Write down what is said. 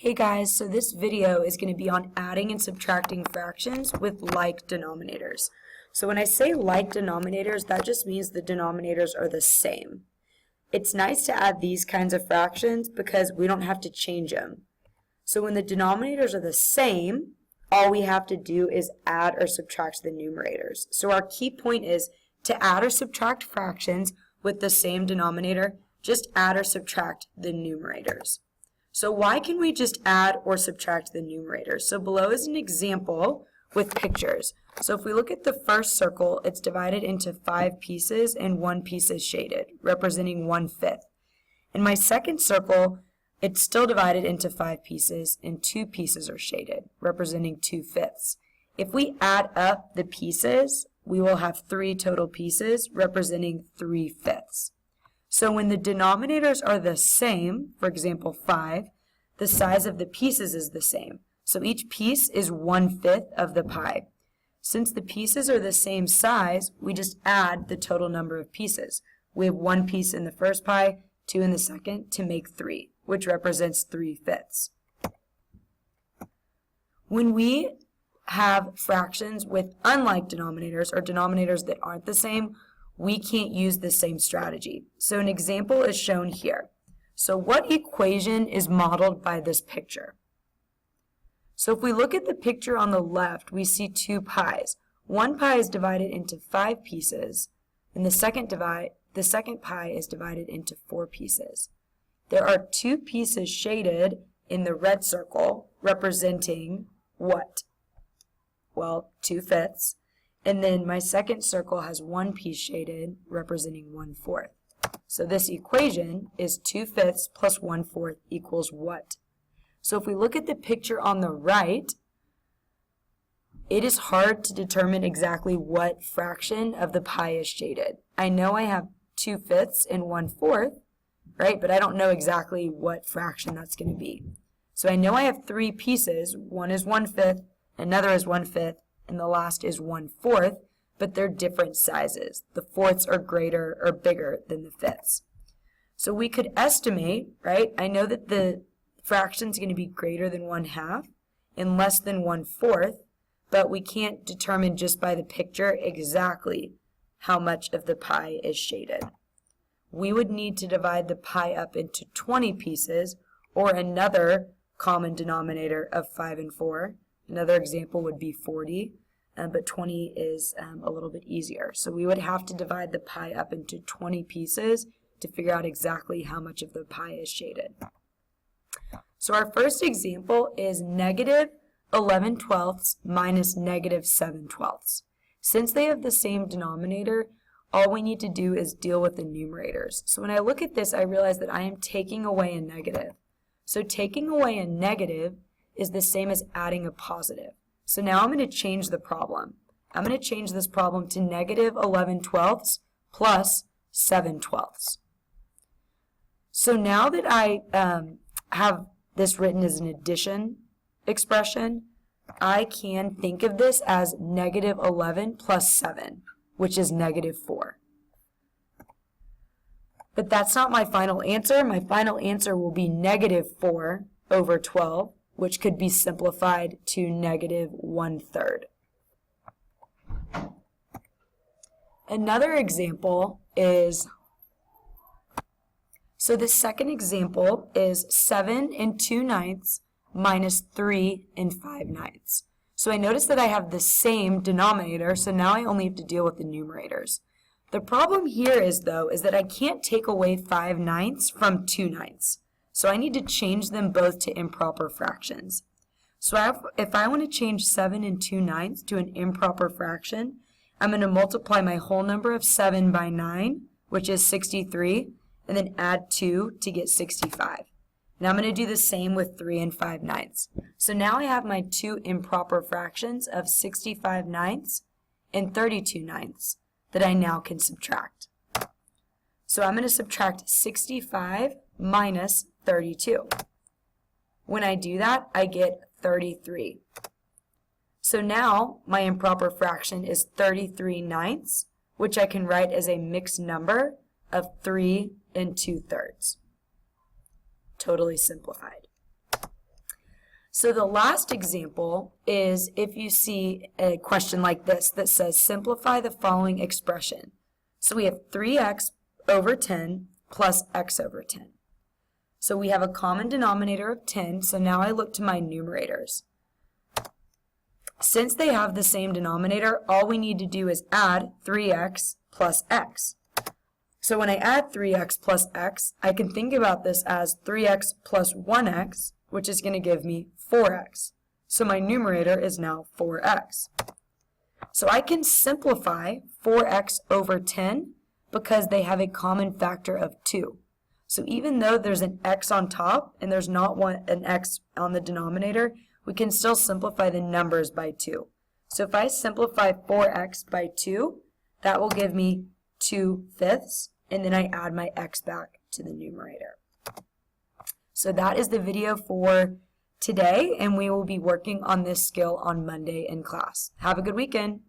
Hey guys, so this video is going to be on adding and subtracting fractions with like denominators. So when I say like denominators, that just means the denominators are the same. It's nice to add these kinds of fractions because we don't have to change them. So when the denominators are the same, all we have to do is add or subtract the numerators. So our key point is to add or subtract fractions with the same denominator, just add or subtract the numerators. So why can we just add or subtract the numerators? So below is an example with pictures. So if we look at the first circle, it's divided into 5 pieces and 1 piece is shaded, representing 1/5. In my second circle, it's still divided into 5 pieces and 2 pieces are shaded, representing 2/5. If we add up the pieces, we will have 3 total pieces, representing 3/5. So when the denominators are the same, for example 5, the size of the pieces is the same. So each piece is 1/5 of the pie. Since the pieces are the same size, we just add the total number of pieces. We have 1 piece in the first pie, 2 in the second, to make 3, which represents 3/5. When we have fractions with unlike denominators or denominators that aren't the same, we can't use the same strategy. So an example is shown here. So what equation is modeled by this picture? So if we look at the picture on the left, we see 2 pies. One pie is divided into 5 pieces, and the second pie is divided into 4 pieces. There are 2 pieces shaded in the red circle, representing what? Well, 2/5. And then my second circle has 1 piece shaded, representing 1/4. So this equation is 2/5 plus 1/4 equals what? So if we look at the picture on the right, it is hard to determine exactly what fraction of the pie is shaded. I know I have 2/5 and 1/4, right? But I don't know exactly what fraction that's going to be. So I know I have 3 pieces. One is 1/5, another is 1/5, and the last is 1/4, but they're different sizes. The fourths are greater or bigger than the fifths. So we could estimate, right? I know that the fraction is going to be greater than 1/2 and less than 1/4, but we can't determine just by the picture exactly how much of the pie is shaded. We would need to divide the pie up into 20 pieces or another common denominator of 5 and 4. Another example would be 40, but 20 is a little bit easier. So we would have to divide the pie up into 20 pieces to figure out exactly how much of the pie is shaded. So our first example is -11/12 minus -7/12. Since they have the same denominator, all we need to do is deal with the numerators. So when I look at this, I realize that I am taking away a negative. So taking away a negative is the same as adding a positive. So now I'm going to change the problem. I'm going to change this problem to -11/12 plus 7/12. So now that I have this written as an addition expression, I can think of this as -11 plus 7, which is -4. But that's not my final answer. My final answer will be -4/12, which could be simplified to -1/3. Another example is, so the second example is 7 and 2/9 minus 3 and 5/9. So I notice that I have the same denominator, so now I only have to deal with the numerators. The problem here is, though, is that I can't take away 5/9 from 2/9. So I need to change them both to improper fractions. So if I want to change 7 and 2/9 to an improper fraction, I'm going to multiply my whole number of 7 by 9, which is 63, and then add 2 to get 65. Now I'm going to do the same with 3 and 5/9. So now I have my 2 improper fractions of 65/9 and 32/9 that I now can subtract. So I'm going to subtract 65 minus 32. When I do that, I get 33. So now my improper fraction is 33/9, which I can write as a mixed number of 3 and 2/3. Totally simplified. So the last example is if you see a question like this that says simplify the following expression. So we have 3x over 10 plus x over 10. So we have a common denominator of 10, so now I look to my numerators. Since they have the same denominator, all we need to do is add 3x plus x. So when I add 3x plus x, I can think about this as 3x plus 1x, which is going to give me 4x. So my numerator is now 4x. So I can simplify 4x over 10 because they have a common factor of 2. So even though there's an x on top and there's not an x on the denominator, we can still simplify the numbers by 2. So if I simplify 4x by 2, that will give me 2/5, and then I add my x back to the numerator. So that is the video for today, and we will be working on this skill on Monday in class. Have a good weekend.